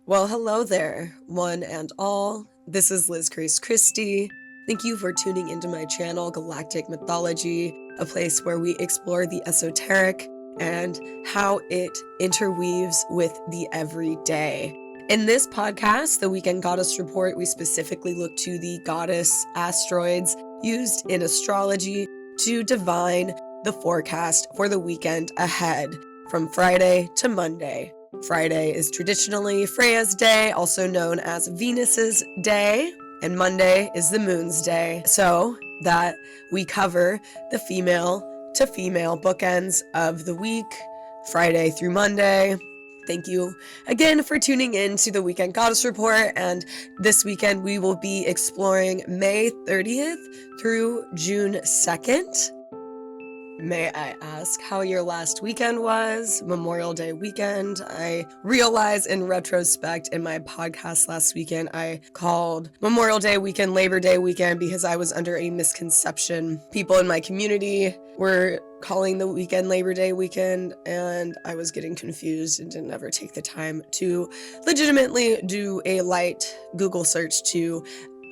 Well, hello there, one and all. This is Liz Christie. Thank you for tuning into my channel, Galactic Mythology, a place where we explore the esoteric and how it interweaves with the everyday. In this podcast, the Weekend Goddess Report, we specifically look to the goddess asteroids used in astrology to divine the forecast for the weekend ahead from Friday to Monday. Friday is traditionally Freya's day, also known as Venus's day, and Monday is the moon's day, so that we cover the female to female bookends of the week, Friday through Monday. Thank you again for tuning in to the Weekend Goddess Report, and this weekend we will be exploring May 30th through June 2nd. May I ask how your last weekend was? Memorial Day weekend. I realize in retrospect in my podcast last weekend, I called Memorial Day weekend Labor Day weekend because I was under a misconception. People in my community were calling the weekend Labor Day weekend, and I was getting confused and didn't ever take the time to legitimately do a light Google search to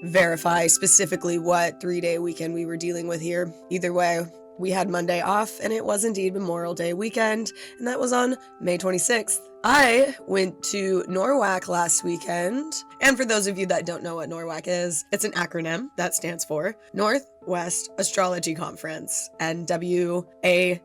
verify specifically what 3-day weekend we were dealing with here. Either way, we had Monday off, and it was indeed Memorial Day weekend, and that was on May 26th. I went to NORWAC last weekend, and for those of you that don't know what NORWAC is, it's an acronym that stands for Northwest Astrology Conference, NWAC.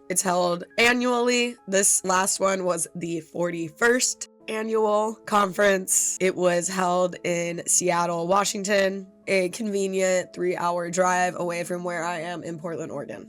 It's held annually. This last one was the 41st annual conference. It was held in Seattle, Washington, a convenient 3-hour drive away from where I am in Portland, Oregon.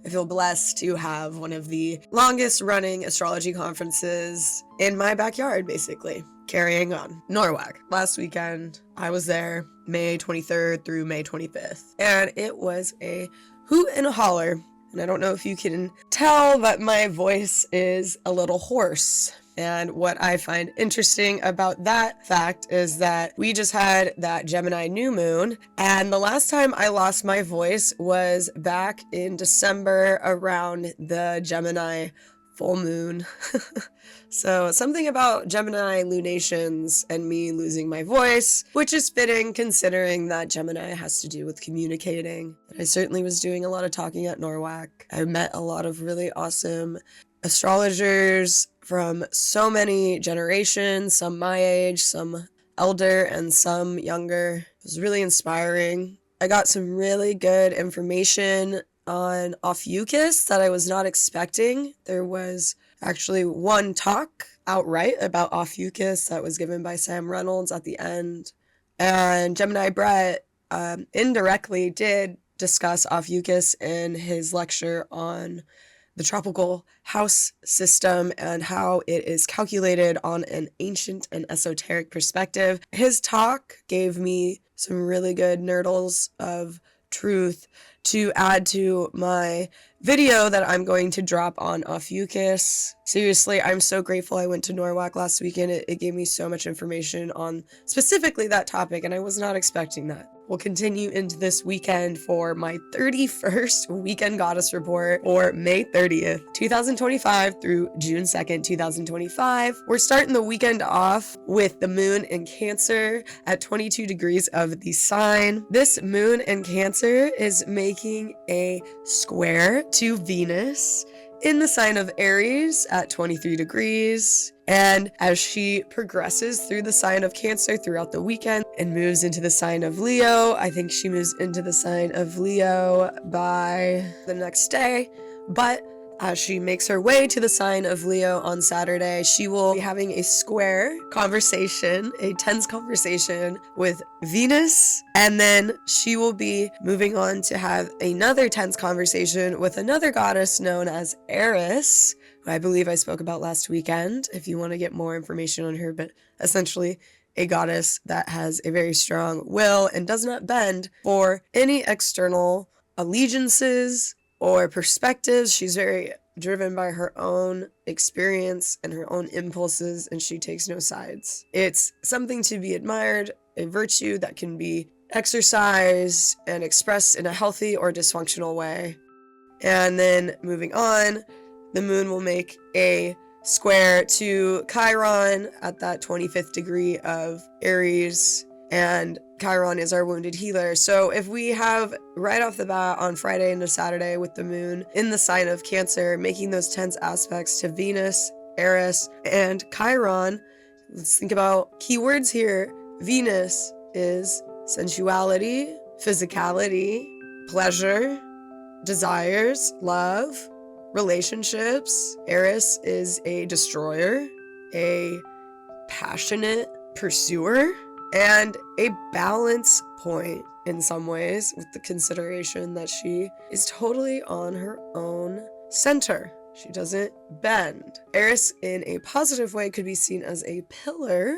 I feel blessed to have one of the longest running astrology conferences in my backyard, basically. Carrying on. NORWAC. Last weekend, I was there May 23rd through May 25th, and it was a hoot and a holler. And I don't know if you can tell, but my voice is a little hoarse. And what I find interesting about that fact is that we just had that Gemini new moon, and the last time I lost my voice was back in December around the Gemini full moon. So something about Gemini lunations and me losing my voice, which is fitting considering that Gemini has to do with communicating. I certainly was doing a lot of talking at NORWAC. I met a lot of really awesome astrologers from so many generations, some my age, some elder, and some younger. It was really inspiring. I got some really good information on Ophiuchus that I was not expecting. There was actually one talk outright about Ophiuchus that was given by Sam Reynolds at the end. And Gemini Brett indirectly did discuss Ophiuchus in his lecture on the tropical house system and how it is calculated on an ancient and esoteric perspective. His talk gave me some really good nerdles of truth to add to my video that I'm going to drop on Ophiuchus. Seriously, I'm so grateful I went to NORWAC last weekend. It gave me so much information on specifically that topic, and I was not expecting that. We'll continue into this weekend for my 31st Weekend Goddess Report for May 30th, 2025 through June 2nd, 2025. We're starting the weekend off with the moon in Cancer at 22 degrees of the sign. This moon in Cancer is making a square to Venus in the sign of Aries at 23 degrees. And as she progresses through the sign of Cancer throughout the weekend and moves into the sign of Leo, I think she moves into the sign of Leo by the next day. But as she makes her way to the sign of Leo on Saturday, she will be having a square conversation, a tense conversation with Venus, and then she will be moving on to have another tense conversation with another goddess known as Eris, who I believe I spoke about last weekend, if you want to get more information on her, but essentially a goddess that has a very strong will and does not bend for any external allegiances or perspectives. She's very driven by her own experience and her own impulses, and she takes no sides. It's something to be admired, a virtue that can be exercised and expressed in a healthy or dysfunctional way. And then moving on, the moon will make a square to Chiron at that 25th degree of Aries, and Chiron is our wounded healer. So if we have right off the bat on Friday into Saturday with the moon in the sign of Cancer, making those tense aspects to Venus, Eris, and Chiron, let's think about keywords here. Venus is sensuality, physicality, pleasure, desires, love, relationships. Eris is a destroyer, a passionate pursuer, and a balance point in some ways, with the consideration that she is totally on her own center. She doesn't bend. Eris, in a positive way, could be seen as a pillar.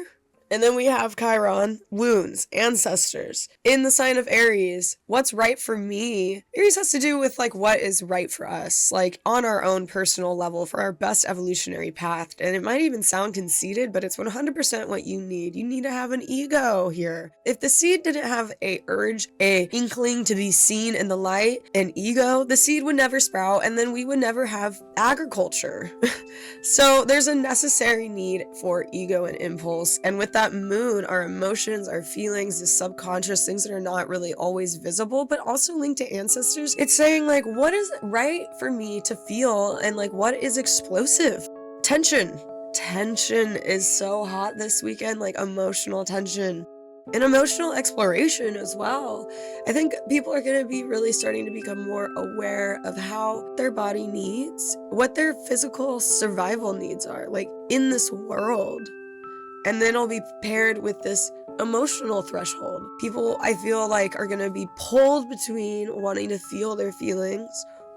And then we have Chiron, wounds, ancestors. In the sign of Aries, what's right for me? Aries has to do with like what is right for us, like on our own personal level for our best evolutionary path. And it might even sound conceited, but it's 100% what you need. You need to have an ego here. If the seed didn't have a urge, a inkling to be seen in the light, an ego, the seed would never sprout, and then we would never have agriculture. So there's a necessary need for ego and impulse. And with that moon, our emotions, our feelings, the subconscious things that are not really always visible, but also linked to ancestors, it's saying like, what is right for me to feel, and like what is explosive? Tension is so hot this weekend, like emotional tension and emotional exploration as well. I think people are going to be really starting to become more aware of how their body needs, what their physical survival needs are, like in this world. And then it'll be paired with this emotional threshold. People, I feel like, are going to be pulled between wanting to feel their feelings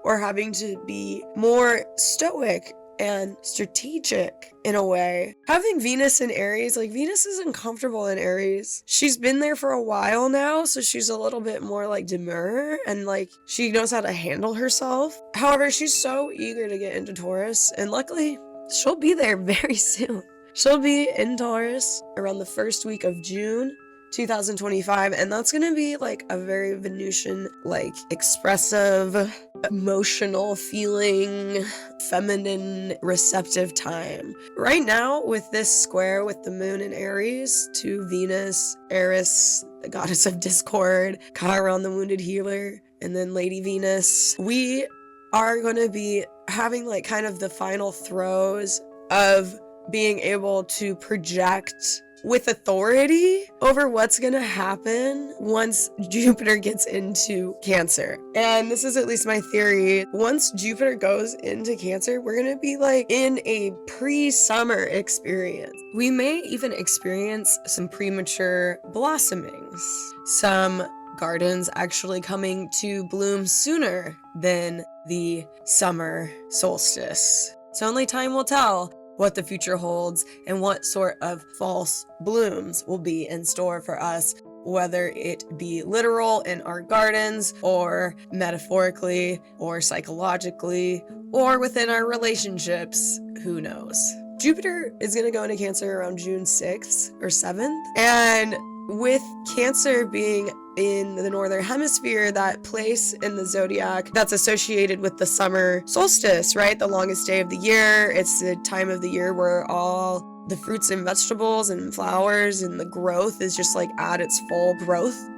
or having to be more stoic and strategic in a way. Having Venus in Aries, like Venus is uncomfortable in Aries. She's been there for a while now, so she's a little bit more like demure and like she knows how to handle herself. However, she's so eager to get into Taurus, and luckily she'll be there very soon. She'll be in Taurus around the first week of June 2025, and that's gonna be like a very Venusian, like expressive, emotional feeling, feminine, receptive time. Right now, with this square with the moon in Aries to Venus, Eris, the goddess of discord, Chiron, the wounded healer, and then Lady Venus, we are gonna be having like kind of the final throes of being able to project with authority over what's gonna happen once Jupiter gets into Cancer. And this is at least my theory. Once Jupiter goes into Cancer, we're gonna be like in a pre-summer experience. We may even experience some premature blossomings, some gardens actually coming to bloom sooner than the summer solstice. So only time will tell what the future holds and what sort of false blooms will be in store for us, whether it be literal in our gardens or metaphorically or psychologically or within our relationships. Who knows? Jupiter is going to go into Cancer around June 6th or 7th, and with Cancer being in the northern hemisphere, that place in the zodiac that's associated with the summer solstice, right? The longest day of the year. It's the time of the year where all the fruits and vegetables and flowers and the growth is just like at its full growth.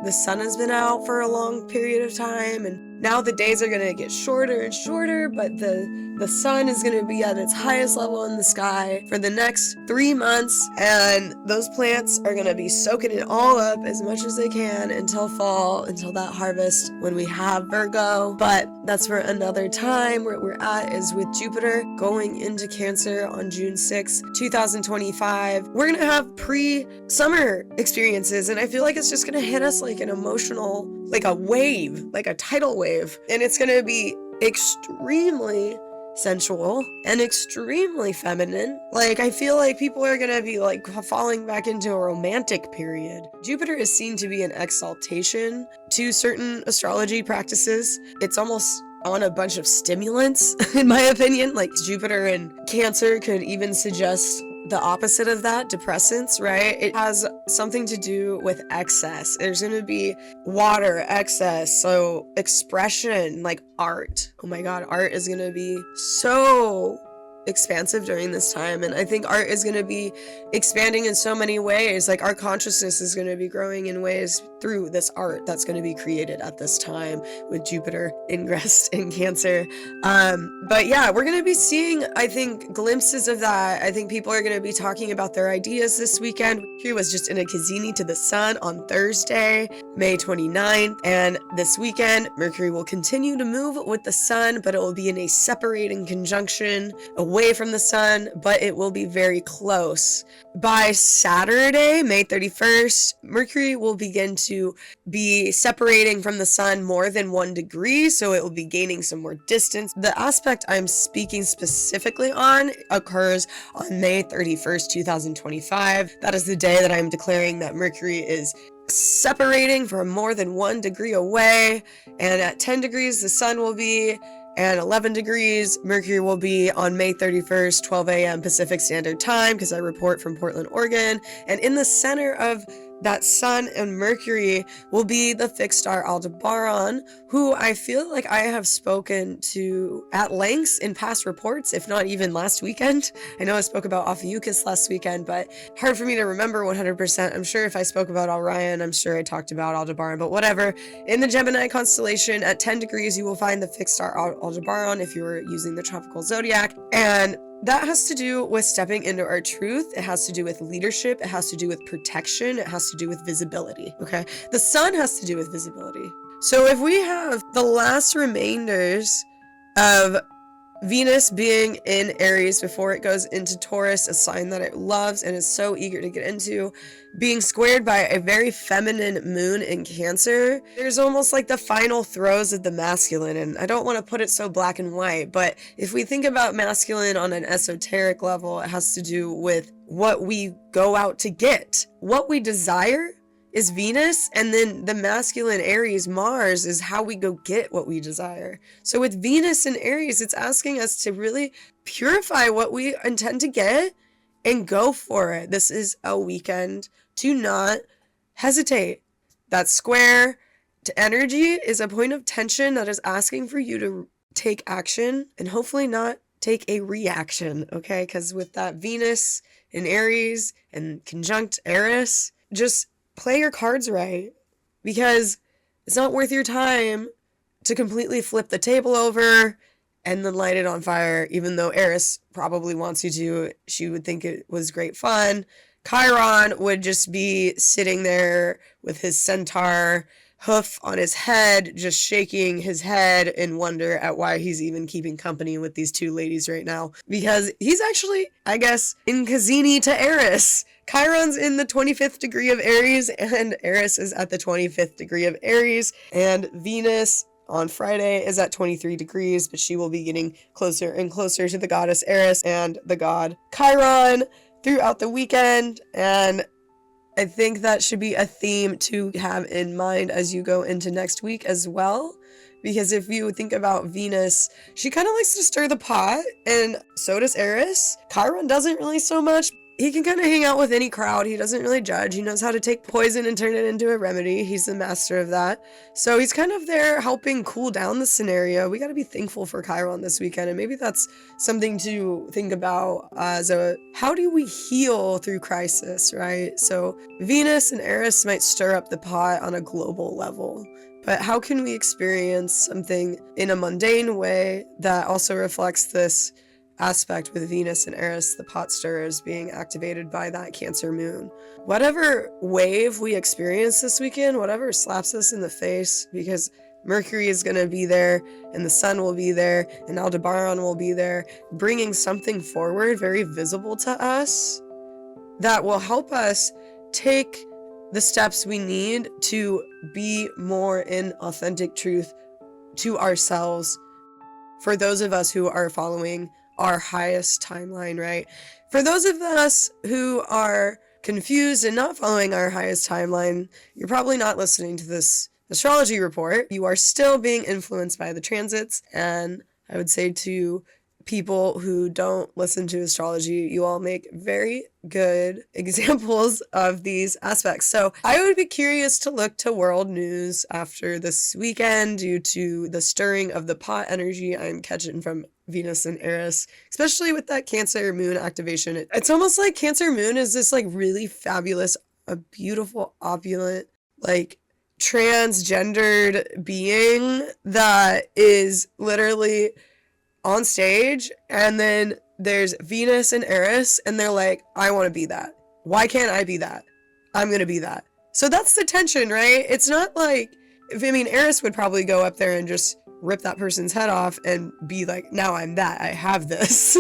The sun has been out for a long period of time, and now the days are going to get shorter and shorter, but the sun is going to be at its highest level in the sky for the next 3 months, and those plants are going to be soaking it all up as much as they can until fall, until that harvest when we have Virgo. But that's for another time. Where we're at is with Jupiter going into Cancer on June 6, 2025. We're going to have pre-summer experiences, and I feel like it's just going to hit us like an emotional, like a wave, like a tidal wave, and it's going to be extremely sensual and extremely feminine. Like, I feel like people are gonna be like falling back into a romantic period. Jupiter is seen to be an exaltation to certain astrology practices. It's almost on a bunch of stimulants, in my opinion. Like, Jupiter in Cancer could even suggest the opposite of that, depressants, right? It has something to do with excess. There's going to be water excess, so expression, like art. Oh my god, art is going to be so expansive during this time, and I think art is going to be expanding in so many ways. Like, our consciousness is going to be growing in ways through this art that's going to be created at this time with Jupiter ingress in Cancer. But yeah, we're going to be seeing, I think, glimpses of that. I think people are going to be talking about their ideas this weekend. Mercury was just in a Kazini to the Sun on Thursday, May 29th, and this weekend Mercury will continue to move with the Sun, but it will be in a separating conjunction away from the Sun, but it will be very close. By Saturday, May 31st, Mercury will begin to be separating from the Sun more than 1 degree, so it will be gaining some more distance. The aspect I'm speaking specifically on occurs on May 31st, 2025. That is the day that I'm declaring that Mercury is separating from more than 1 degree away, and at 10 degrees the Sun will be, and 11 degrees Mercury will be on May 31st, 12 a.m. Pacific Standard Time, because I report from Portland, Oregon. And in the center of that Sun and Mercury will be the fixed star Aldebaran, who I feel like I have spoken to at length in past reports, if not even last weekend. I know I spoke about Ophiuchus last weekend, but hard for me to remember 100%. I'm sure if I spoke about Orion, I'm sure I talked about Aldebaran, but whatever. In the Gemini constellation, at 10 degrees, you will find the fixed star Aldebaran if you were using the tropical zodiac. And that has to do with stepping into our truth. It has to do with leadership. It has to do with protection. It has to do with visibility, okay? The Sun has to do with visibility. So if we have the last remainders of Venus being in Aries before it goes into Taurus, a sign that it loves and is so eager to get into, being squared by a very feminine moon in Cancer, there's almost like the final throes of the masculine. And I don't want to put it so black and white, but if we think about masculine on an esoteric level, it has to do with what we go out to get. What we desire is Venus, and then the masculine Aries, Mars, is how we go get what we desire. So with Venus and Aries, it's asking us to really purify what we intend to get and go for it. This is a weekend to not hesitate. That square to energy is a point of tension that is asking for you to take action and hopefully not take a reaction, okay? Because with that Venus in Aries and conjunct Eris, just play your cards right, because it's not worth your time to completely flip the table over and then light it on fire, even though Eris probably wants you to. She would think it was great fun. Chiron would just be sitting there with his centaur hoof on his head, just shaking his head in wonder at why he's even keeping company with these two ladies right now, because he's actually, I guess, in Kazini to Eris. Chiron's in the 25th degree of Aries, and Eris is at the 25th degree of Aries, and Venus on Friday is at 23 degrees, but she will be getting closer and closer to the goddess Eris and the god Chiron throughout the weekend. And I think that should be a theme to have in mind as you go into next week as well. Because if you think about Venus, she kind of likes to stir the pot, and so does Eris. Chiron doesn't really so much. He can kind of hang out with any crowd. He doesn't really judge. He knows how to take poison and turn it into a remedy. He's the master of that. So he's kind of there helping cool down the scenario. We got to be thankful for Chiron this weekend. And maybe that's something to think about as how do we heal through crisis, right? So Venus and Eris might stir up the pot on a global level. But how can we experience something in a mundane way that also reflects this aspect with Venus and Eris, the pot stirrers, being activated by that Cancer moon? Whatever wave we experience this weekend, whatever slaps us in the face, because Mercury is going to be there, and the Sun will be there, and Aldebaran will be there, bringing something forward very visible to us that will help us take the steps we need to be more in authentic truth to ourselves. For those of us who are following our highest timeline, right? For those of us who are confused and not following our highest timeline, you're probably not listening to this astrology report. You are still being influenced by the transits, and I would say to people who don't listen to astrology, you all make very good examples of these aspects. So I would be curious to look to world news after this weekend due to the stirring of the pot energy I'm catching from Venus and Eris, especially with that Cancer moon activation. It's almost like Cancer moon is this like really fabulous, a beautiful, opulent, like transgendered being that is literally on stage, and then there's Venus and Eris, and they're like, I want to be that. Why can't I be that? I'm gonna be that. So that's the tension, right? It's not like, Eris would probably go up there and just rip that person's head off and be like, now I'm that, I have this.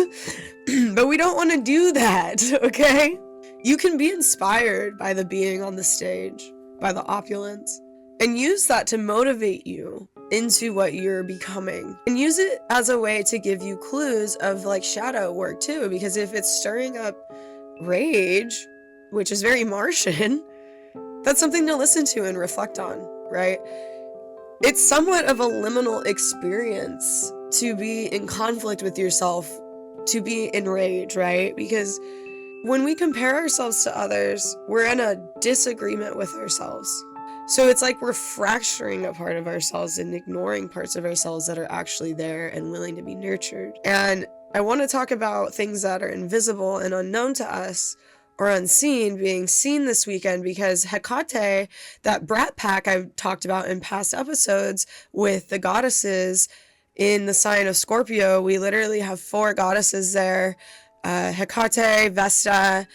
But we don't want to do that, okay? You can be inspired by the being on the stage, by the opulence, and use that to motivate you into what you're becoming. And use it as a way to give you clues of like shadow work too, because if it's stirring up rage, which is very Martian, that's something to listen to and reflect on, right? It's somewhat of a liminal experience to be in conflict with yourself, to be in rage, right? Because when we compare ourselves to others, we're in a disagreement with ourselves. So it's like we're fracturing a part of ourselves and ignoring parts of ourselves that are actually there and willing to be nurtured. And I want to talk about things that are invisible and unknown to us, or unseen, being seen this weekend, because Hecate, that brat pack I've talked about in past episodes with the goddesses in the sign of Scorpio, we literally have 4 goddesses there, Hecate, Vesta,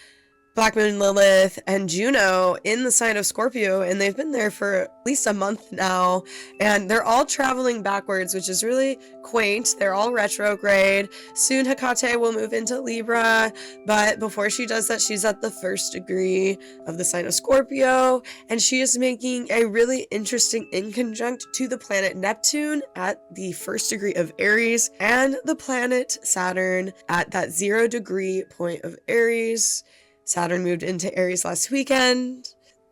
Black Moon Lilith, and Juno in the sign of Scorpio, and they've been there for at least a month now, and they're all traveling backwards, which is really quaint. They're all retrograde. Soon Hecate will move into Libra, but before she does that, she's at the 1st degree of the sign of Scorpio, and she is making a really interesting inconjunct to the planet Neptune at the 1st degree of Aries, and the planet Saturn at that 0 degree point of Aries. Saturn moved into Aries last weekend,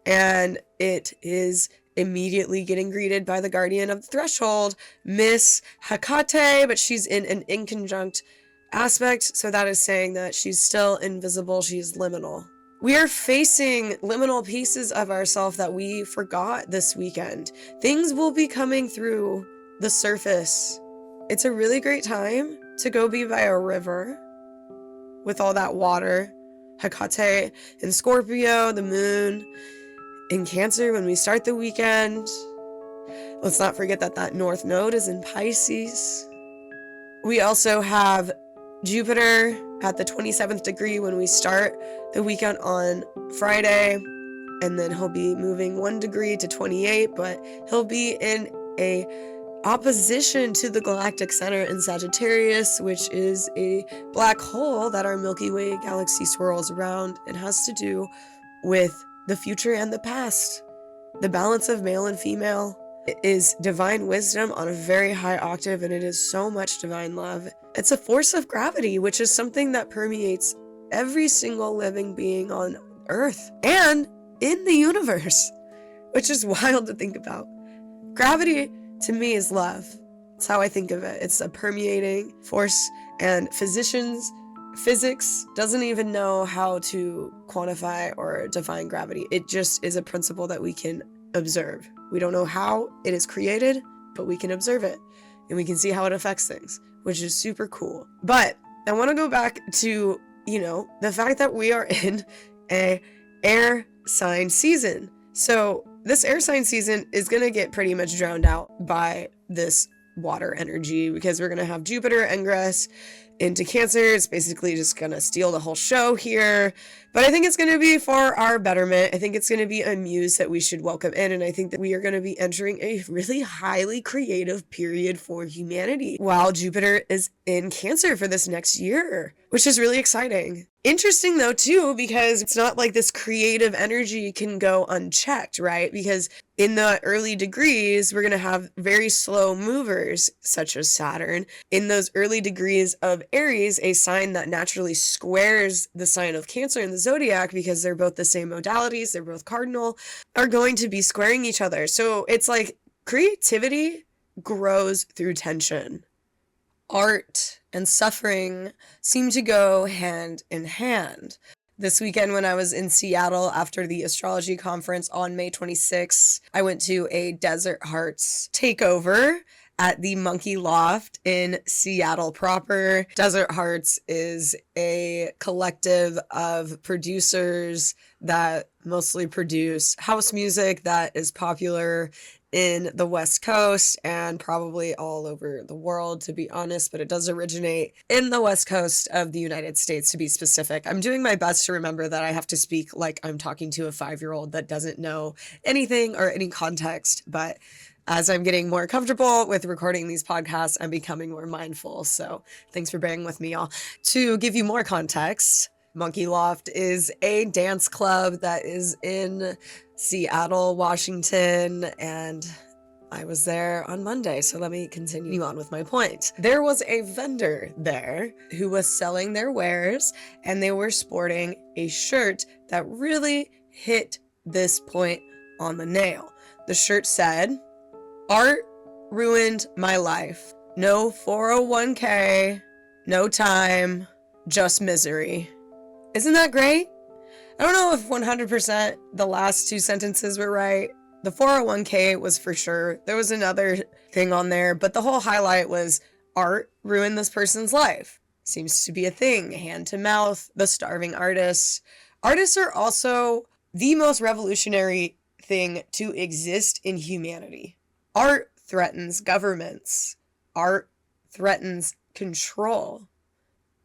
and it is immediately getting greeted by the guardian of the threshold, Miss Hecate, but she's in an inconjunct aspect, so that is saying that she's still invisible, she's liminal. We are facing liminal pieces of ourselves that we forgot this weekend. Things will be coming through the surface. It's a really great time to go be by a river with all that water. Hecate in Scorpio, the moon in Cancer when we start the weekend. Let's not forget that that North Node is in Pisces. We also have Jupiter at the 27th degree when we start the weekend on Friday, and then he'll be moving 1 degree to 28, but he'll be in a opposition to the galactic center in Sagittarius, which is a black hole that our Milky Way galaxy swirls around, and has to do with the future and the past. The balance of male and female. It is divine wisdom on a very high octave, and it is so much divine love. It's a force of gravity, which is something that permeates every single living being on Earth and in the universe, which is wild to think about. Gravity to me is love. It's how I think of it. It's a permeating force, and physics doesn't even know how to quantify or define gravity. It just is a principle that we can observe. We don't know how it is created, but we can observe it, and we can see how it affects things, which is super cool. But I want to go back to, the fact that we are in a air sign season. So this air sign season is going to get pretty much drowned out by this water energy, because we're going to have Jupiter ingress into Cancer. It's basically just going to steal the whole show here. But I think it's going to be for our betterment. I think it's going to be a muse that we should welcome in. And I think that we are going to be entering a really highly creative period for humanity while Jupiter is in Cancer for this next year, which is really exciting. Interesting though too, because it's not like this creative energy can go unchecked, right? Because in the early degrees, we're going to have very slow movers such as Saturn. In those early degrees of Aries, a sign that naturally squares the sign of Cancer in the zodiac, because they're both the same modalities, they're both cardinal, are going to be squaring each other. So it's like creativity grows through tension. Art and suffering seem to go hand in hand. This weekend when I was in Seattle after the astrology conference on May 26th, I went to a Desert Hearts takeover at the Monkey Loft in Seattle proper. Desert Hearts is a collective of producers that mostly produce house music that is popular in the West Coast and probably all over the world, to be honest, but it does originate in the West Coast of the United States, to be specific. I'm doing my best to remember that I have to speak like I'm talking to a 5-year-old that doesn't know anything or any context, but as I'm getting more comfortable with recording these podcasts, I'm becoming more mindful. So thanks for bearing with me, y'all. To give you more context, Monkey Loft is a dance club that is in Seattle, Washington, and I was there on Monday, so let me continue on with my point. There was a vendor there who was selling their wares, and they were sporting a shirt that really hit this point on the nail. The shirt said, "Art ruined my life. No 401k, no time, just misery." Isn't that great? I don't know if 100% the last 2 sentences were right. The 401k was for sure. There was another thing on there, but the whole highlight was art ruined this person's life. Seems to be a thing. Hand to mouth, the starving artists. Artists are also the most revolutionary thing to exist in humanity. Art threatens governments. Art threatens control.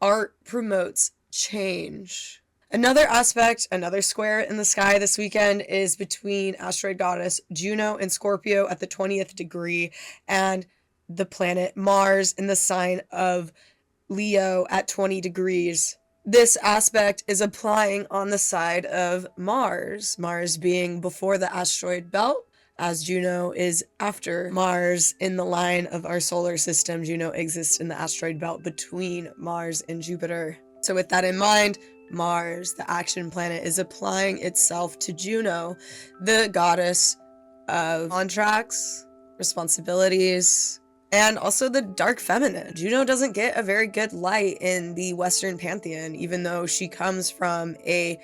Art promotes change. Another aspect, another square in the sky this weekend is between asteroid goddess Juno in Scorpio at the 20th degree and the planet Mars in the sign of Leo at 20 degrees. This aspect is applying on the side of Mars being before the asteroid belt, as Juno is after Mars in the line of our solar system. Juno exists in the asteroid belt between Mars and Jupiter. So with that in mind, Mars, the action planet, is applying itself to Juno, the goddess of contracts, responsibilities, and also the dark feminine. Juno doesn't get a very good light in the Western pantheon, even though she comes from a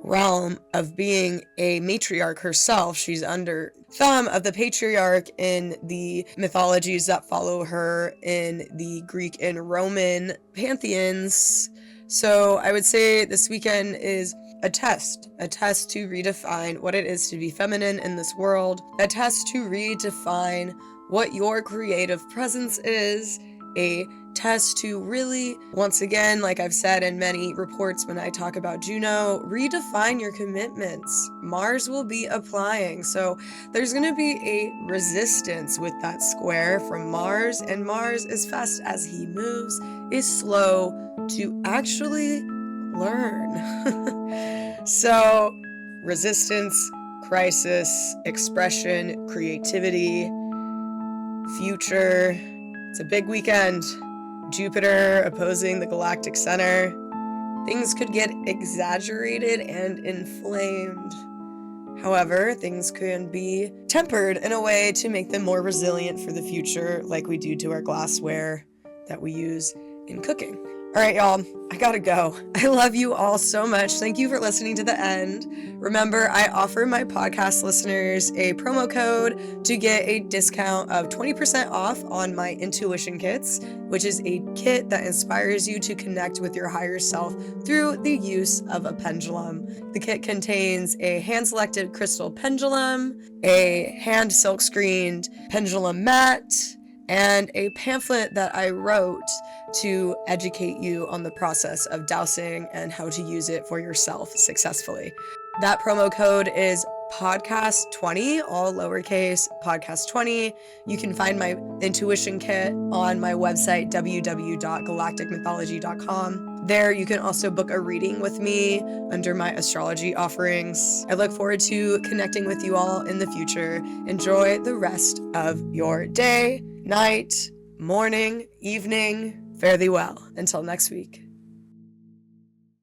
realm of being a matriarch herself. She's under thumb of the patriarch in the mythologies that follow her in the Greek and Roman pantheons. So I would say this weekend is a test to redefine what it is to be feminine in this world, a test to redefine what your creative presence is, a test to really, once again, like I've said in many reports when I talk about Juno, redefine your commitments. Mars will be applying, so there's going to be a resistance with that square from Mars, and Mars, as fast as he moves, is slow to actually learn. So, resistance, crisis, expression, creativity, future. It's a big weekend. Jupiter opposing the Galactic Center. Things could get exaggerated and inflamed. However, things can be tempered in a way to make them more resilient for the future, like we do to our glassware that we use in cooking. All right, y'all, I gotta go. I love you all so much. Thank you for listening to the end. Remember, I offer my podcast listeners a promo code to get a discount of 20% off on my intuition kits, which is a kit that inspires you to connect with your higher self through the use of a pendulum. The kit contains a hand-selected crystal pendulum, a hand silk-screened pendulum mat, and a pamphlet that I wrote to educate you on the process of dowsing and how to use it for yourself successfully. That promo code is podcast20, all lowercase, podcast20. You can find my intuition kit on my website, www.galacticmythology.com. There you can also book a reading with me under my astrology offerings. I look forward to connecting with you all in the future. Enjoy the rest of your day, night, morning, evening. Fare thee well. Until next week.